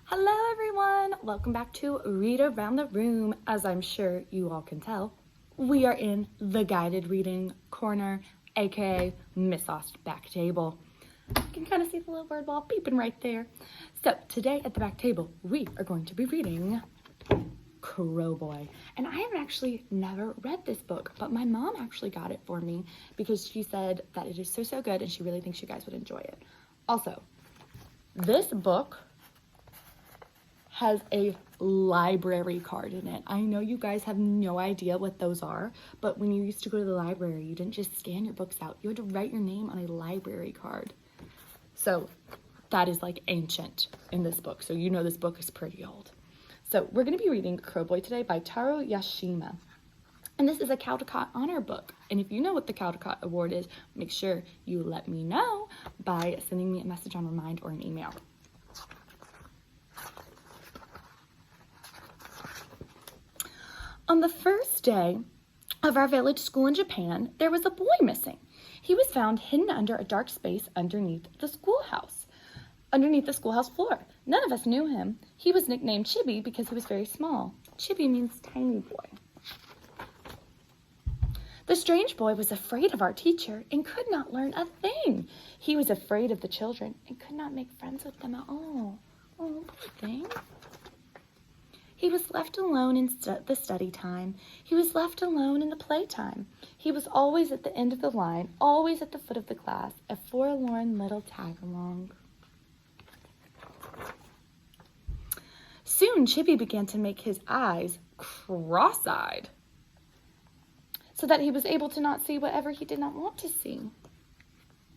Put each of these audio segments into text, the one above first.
Hello everyone! Welcome back to Read Around the Room. As I'm sure you all can tell, we are in the guided reading corner, aka Miss Ost back table. You can kind of see the little bird ball peeping right there. So today at the back table, we are going to be reading Crowboy. And I have actually never read this book, but my mom actually got it for me because she said that it is so good and she really thinks you guys would enjoy it. Also, this book has a library card in it. I know you guys have no idea what those are, but when you used to go to the library, you didn't just scan your books out. You had to write your name on a library card. So that is like ancient in this book. So you know this book is pretty old. So we're going to be reading Crowboy today by Taro Yashima. And this is a Caldecott Honor book. And if you know what the Caldecott Award is, make sure you let me know by sending me a message on Remind or an email. On the first day of our village school in Japan, there was a boy missing. He was found hidden under a dark space underneath the schoolhouse floor. None of us knew him. He was nicknamed Chibi because he was very small. Chibi means tiny boy. The strange boy was afraid of our teacher and could not learn a thing. He was afraid of the children and could not make friends with them at all. Oh, poor thing. He was left alone in the study time. He was left alone in the playtime. He was always at the end of the line, always at the foot of the class, a forlorn little tag-along. Soon, Chibi began to make his eyes cross-eyed so that he was able to not see whatever he did not want to see.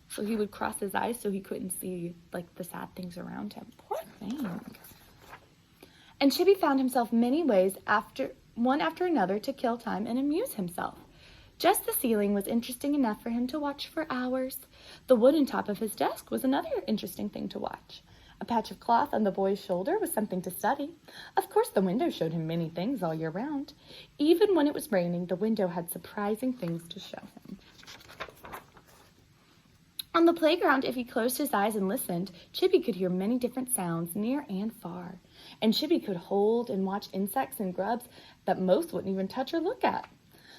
So he would cross his eyes so he couldn't see, like, the sad things around him. Poor thing. And Chibi found himself many ways one after another to kill time and amuse himself. Just the ceiling was interesting enough for him to watch for hours. The wooden top of his desk was another interesting thing to watch. A patch of cloth on the boy's shoulder was something to study. Of course, the window showed him many things all year round. Even when it was raining, the window had surprising things to show him. On the playground, if he closed his eyes and listened, Chibi could hear many different sounds near and far. And Chibi could hold and watch insects and grubs that most wouldn't even touch or look at.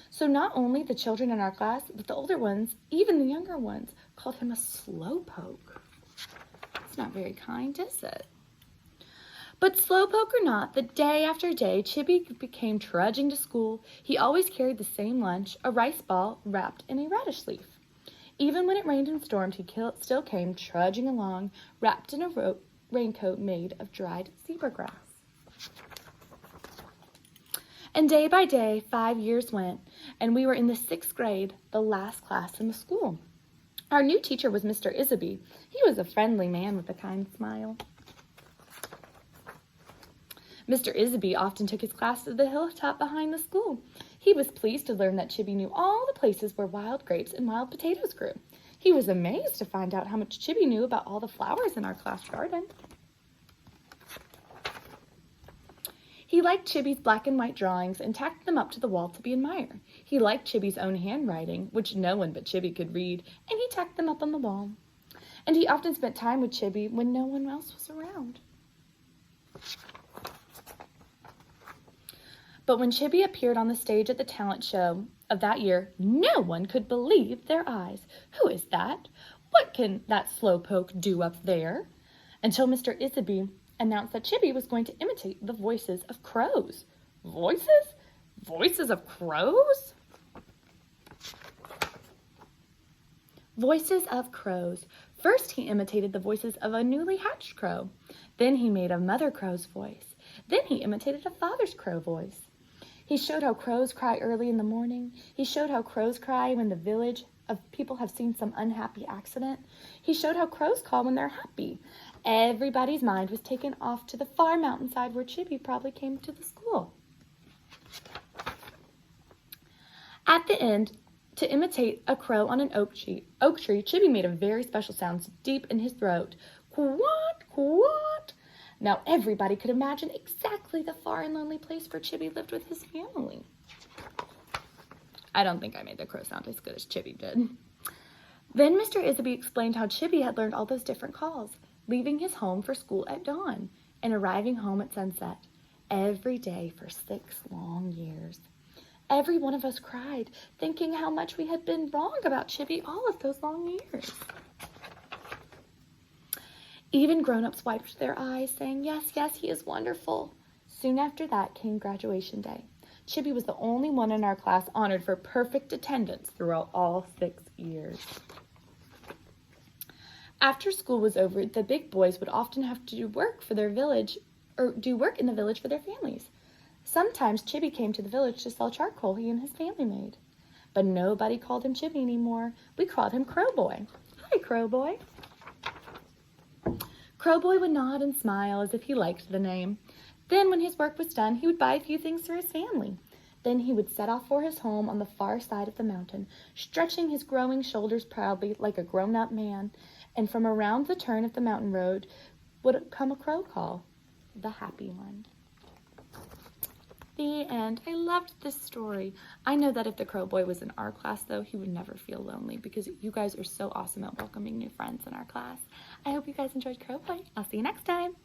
So not only the children in our class, but the older ones, even the younger ones, called him a slowpoke. It's not very kind, is it? But slowpoke or not, the day after day, Chibi became trudging to school. He always carried the same lunch, a rice ball wrapped in a radish leaf. Even when it rained and stormed, he still came trudging along, wrapped in a raincoat made of dried zebra grass. And day by day, 5 years went, and we were in the 6th grade, the last class in the school. Our new teacher was Mr. Isaby. He was a friendly man with a kind smile. Mr. Isaby often took his class to the hilltop behind the school. He was pleased to learn that Chibi knew all the places where wild grapes and wild potatoes grew. He was amazed to find out how much Chibi knew about all the flowers in our class garden. He liked Chibi's black and white drawings and tacked them up to the wall to be admired. He liked Chibi's own handwriting, which no one but Chibi could read, and he tacked them up on the wall. And he often spent time with Chibi when no one else was around. But when Chibi appeared on the stage at the talent show of that year, no one could believe their eyes. Who is that? What can that slowpoke do up there? Until Mr. Isaby announced that Chibi was going to imitate the voices of crows. Voices? Voices of crows? Voices of crows. First he imitated the voices of a newly hatched crow. Then he made a mother crow's voice. Then he imitated a father's crow voice. He showed how crows cry early in the morning. He showed how crows cry when the village of people have seen some unhappy accident. He showed how crows call when they're happy. Everybody's mind was taken off to the far mountainside where Chibi probably came to the school. At the end, to imitate a crow on an oak tree, Chibi made a very special sound deep in his throat. Quat, quat. Now everybody could imagine exactly the far and lonely place where Chibi lived with his family. I don't think I made the crow sound as good as Chibi did. Then Mr. Isaby explained how Chibi had learned all those different calls, leaving his home for school at dawn. and arriving home at sunset every day for 6 long years. Every one of us cried, thinking how much we had been wrong about Chibi all of those long years. Even grown-ups wiped their eyes, saying, yes, yes, he is wonderful. Soon after that came graduation day. Chibi was the only one in our class honored for perfect attendance throughout all 6 years. After school was over, the big boys would often have to do work in the village for their families. Sometimes Chibi came to the village to sell charcoal he and his family made. But nobody called him Chibi anymore. We called him Crowboy. Hi, Crowboy. Crowboy would nod and smile as if he liked the name. Then when his work was done, he would buy a few things for his family. Then he would set off for his home on the far side of the mountain, stretching his growing shoulders proudly like a grown-up man. And from around the turn of the mountain road would come a crow call, the happy one. The end. I loved this story. I know that if the Crowboy was in our class, though, he would never feel lonely because you guys are so awesome at welcoming new friends in our class. I hope you guys enjoyed Crowboy. I'll see you next time.